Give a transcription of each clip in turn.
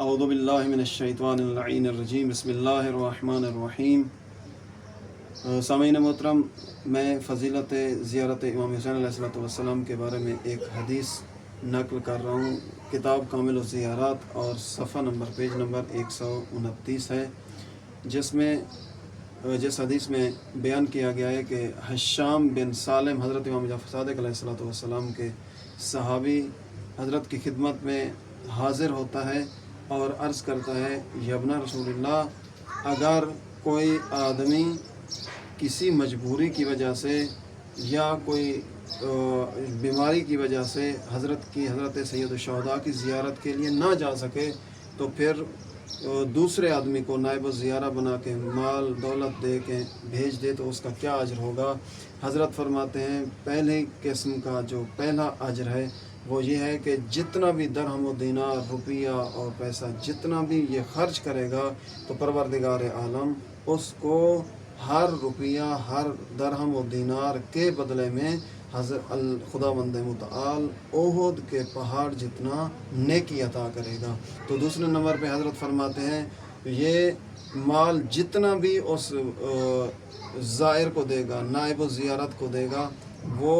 اعوذ باللہ من الشیطان اللعین الرجیم بسم اللہ الرحمن الرحیم۔ سامعین محترم، میں فضیلت زیارت امام حسین علیہ السلام کے بارے میں ایک حدیث نقل کر رہا ہوں۔ کتاب کامل الزیارات اور صفحہ پیج نمبر 129 ہے، جس حدیث میں بیان کیا گیا ہے کہ حشام بن سالم حضرت امام جعفر صادق علیہ السلام کے صحابی حضرت کی خدمت میں حاضر ہوتا ہے اور عرض کرتا ہے، یابن رسول اللہ، اگر کوئی آدمی کسی مجبوری کی وجہ سے یا کوئی بیماری کی وجہ سے حضرت سید الشہداء کی زیارت کے لیے نہ جا سکے تو پھر دوسرے آدمی کو نائب الزیارہ بنا کے مال دولت دے کے بھیج دے تو اس کا کیا اجر ہوگا؟ حضرت فرماتے ہیں، پہلے قسم کا جو پہلا اجر ہے وہ یہ ہے کہ جتنا بھی درہم و دینار، روپیہ اور پیسہ جتنا بھی یہ خرچ کرے گا تو پروردگار عالم اس کو ہر روپیہ، ہر درہم و دینار کے بدلے میں خداوند متعال احد کے پہاڑ جتنا نیکی عطا کرے گا۔ تو دوسرے نمبر پہ حضرت فرماتے ہیں، یہ مال جتنا بھی اس زائر کو دے گا، نائب الزیارت کو دے گا، وہ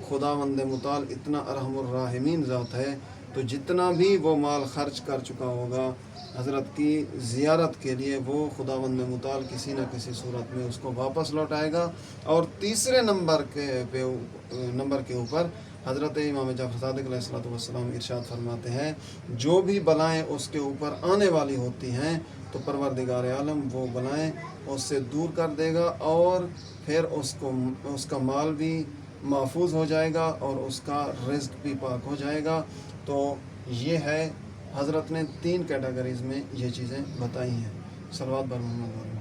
خداوند متعال اتنا ارحم الراحمین ذات ہے، تو جتنا بھی وہ مال خرچ کر چکا ہوگا حضرت کی زیارت کے لیے، وہ خداوند متعال کسی نہ کسی صورت میں اس کو واپس لوٹائے گا۔ اور تیسرے نمبر کے اوپر حضرت امام جعفر صادق علیہ السلام ارشاد فرماتے ہیں، جو بھی بلائیں اس کے اوپر آنے والی ہوتی ہیں تو پروردگار عالم وہ بلائیں اس سے دور کر دے گا، اور پھر اس کا مال بھی محفوظ ہو جائے گا اور اس کا رزق بھی پاک ہو جائے گا۔ تو یہ ہے، حضرت نے 3 کیٹیگریز میں یہ چیزیں بتائی ہیں۔ صلوات بر محمد۔